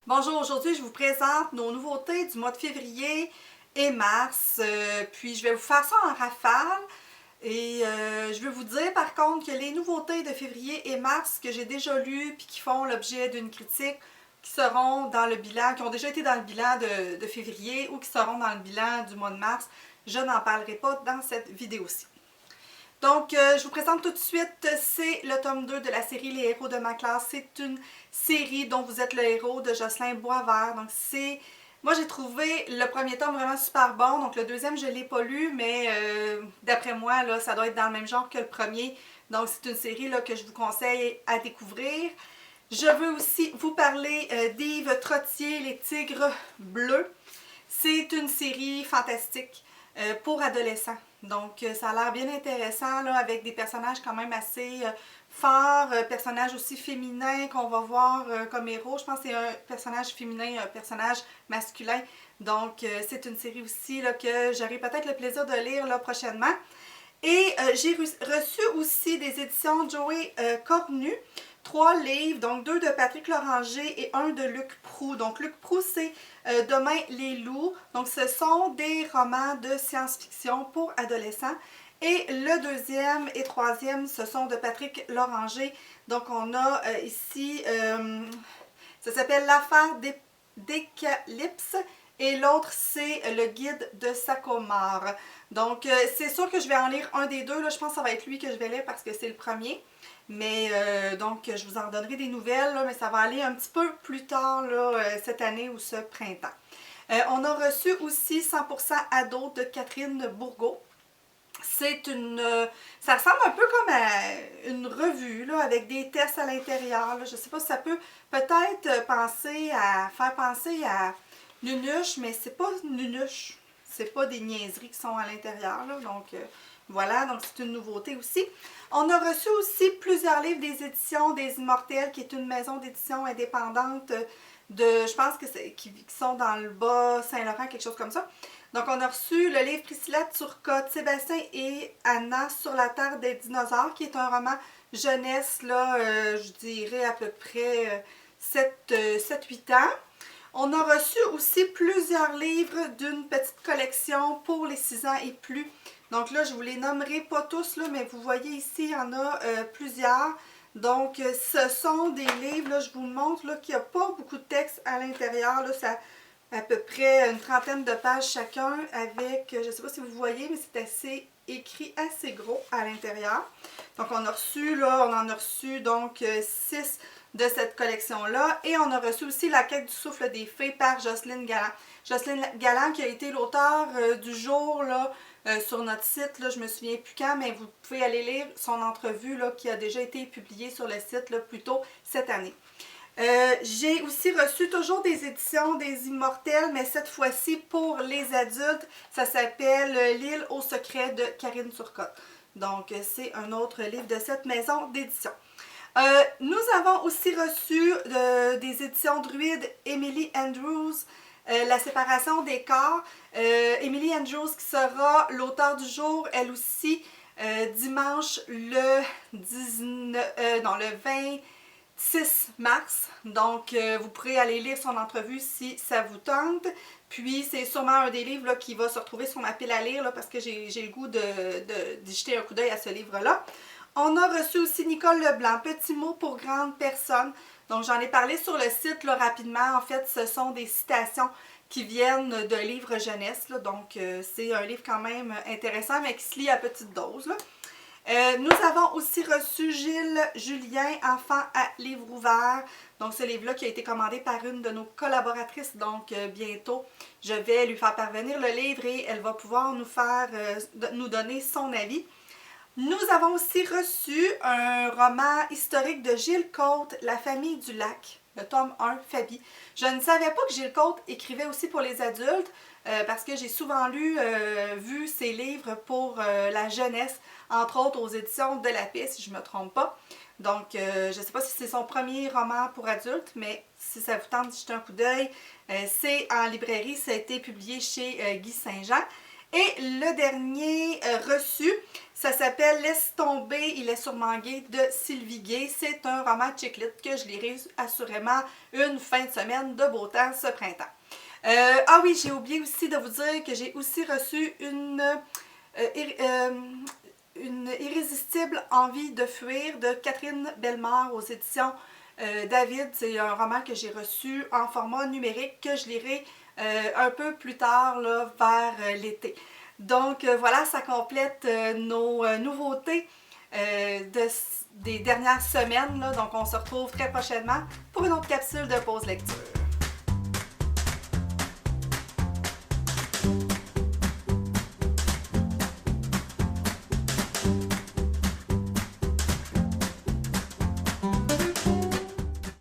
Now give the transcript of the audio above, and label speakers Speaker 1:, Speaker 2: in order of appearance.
Speaker 1: Bonjour, aujourd'hui je vous présente nos nouveautés du mois de février et mars. Puis je vais vous faire ça en rafale. Et je veux vous dire par contre que les nouveautés de février et mars que j'ai déjà lues puis qui font l'objet d'une critique, qui seront dans le bilan, qui ont déjà été dans le bilan de février ou qui seront dans le bilan du mois de mars, je n'en parlerai pas dans cette vidéo-ci. Donc, je vous présente tout de suite, c'est le tome 2 de la série Les héros de ma classe. C'est une série dont vous êtes le héros de Jocelyn Boisvert. Donc, moi, j'ai trouvé le premier tome vraiment super bon. Donc, le deuxième, je ne l'ai pas lu, mais d'après moi, là, ça doit être dans le même genre que le premier. Donc, c'est une série là, que je vous conseille à découvrir. Je veux aussi vous parler d'Yves Trottier, Les Tigres Bleus. C'est une série fantastique pour adolescents. Donc, ça a l'air bien intéressant là, avec des personnages quand même assez forts, personnages aussi féminins qu'on va voir comme héros. Je pense que c'est un personnage féminin et un personnage masculin. Donc, c'est une série aussi là, que j'aurai peut-être le plaisir de lire là, prochainement. Et j'ai reçu aussi des éditions Joey Cornu. 3 livres, donc 2 de Patrick Loranger et 1 de Luc Proulx. Donc Luc Proulx, c'est Demain les loups. Donc ce sont des romans de science-fiction pour adolescents. Et le deuxième et troisième, ce sont de Patrick Loranger. Donc on a ici, ça s'appelle L'affaire d'Écalypse. Et l'autre, c'est Le guide de Sacomar. Donc, c'est sûr que je vais en lire un des deux. Là. Je pense que ça va être lui que je vais lire parce que c'est le premier. Mais donc, je vous en donnerai des nouvelles, là, mais ça va aller un petit peu plus tard là, cette année ou ce printemps. On a reçu aussi 100% ado de Catherine Bourgault. C'est une... ça ressemble un peu comme à une revue, là, avec des tests à l'intérieur. Je ne sais pas si ça peut peut-être faire penser à Nunuche, mais c'est pas Nunuche. C'est pas des niaiseries qui sont à l'intérieur. Donc, voilà, donc c'est une nouveauté aussi. On a reçu aussi plusieurs livres des éditions des Immortels, qui est une maison d'édition indépendante je pense que qui sont dans le Bas-Saint-Laurent, quelque chose comme ça. Donc, on a reçu le livre Priscilla Turcotte, Sébastien et Anna sur la Terre des dinosaures, qui est un roman jeunesse, là, je dirais à peu près 7-8 ans. On a reçu aussi plusieurs livres d'une petite collection pour les 6 ans et plus. Donc là, je vous les nommerai pas tous, là, mais vous voyez ici, il y en a plusieurs. Donc, ce sont des livres, là, je vous montre qu'il n'y a pas beaucoup de texte à l'intérieur. Ça à peu près une trentaine de pages chacun avec, je ne sais pas si vous voyez, mais c'est assez écrit assez gros à l'intérieur. Donc, on en a reçu donc 6 de cette collection-là. Et on a reçu aussi La quête du souffle des fées par Jocelyne Galland. Jocelyne Galland qui a été l'auteur du jour là, sur notre site, là, je me souviens plus quand, mais vous pouvez aller lire son entrevue là, qui a déjà été publiée sur le site là, plus tôt cette année. J'ai aussi reçu toujours des éditions des Immortels, mais cette fois-ci pour les adultes. Ça s'appelle L'île au secret de Karine Turcotte. Donc, c'est un autre livre de cette maison d'édition. Nous avons aussi reçu des éditions druides Emily Andrews, La séparation des corps. Emily Andrews qui sera l'auteur du jour, elle aussi, dimanche le 26 mars. Donc, vous pourrez aller lire son entrevue si ça vous tente. Puis, c'est sûrement un des livres là, qui va se retrouver sur ma pile à lire là, parce que j'ai le goût d'y jeter un coup d'œil à ce livre-là. On a reçu aussi Nicole Leblanc, Petit mot pour grandes personnes. Donc, j'en ai parlé sur le site là, rapidement. En fait, ce sont des citations qui viennent de livres jeunesse. Là. Donc, c'est un livre quand même intéressant, mais qui se lit à petite dose. Là. Nous avons aussi reçu Gilles Julien, Enfant à livre ouvert. Donc, ce livre-là qui a été commandé par une de nos collaboratrices. Donc, bientôt, je vais lui faire parvenir le livre et elle va pouvoir nous donner son avis. Nous avons aussi reçu un roman historique de Gilles Côte, La famille du lac, le tome 1, Fabie. Je ne savais pas que Gilles Côte écrivait aussi pour les adultes parce que j'ai souvent vu ses livres pour la jeunesse, entre autres aux éditions de la Paix, si je ne me trompe pas. Donc, je ne sais pas si c'est son premier roman pour adultes, mais si ça vous tente de jeter un coup d'œil, c'est en librairie, ça a été publié chez Guy Saint-Jean. Et le dernier reçu, ça s'appelle Laisse tomber, il est sûrement gay de Sylvie Gay. C'est un roman chick lit que je lirai assurément une fin de semaine de beau temps ce printemps. Ah oui, j'ai oublié aussi de vous dire que j'ai aussi reçu une irrésistible envie de fuir de Catherine Bellemare aux éditions David. C'est un roman que j'ai reçu en format numérique que je lirai un peu plus tard là, vers l'été. Donc voilà, ça complète nos nouveautés des dernières semaines. Là. Donc on se retrouve très prochainement pour une autre capsule de pause lecture.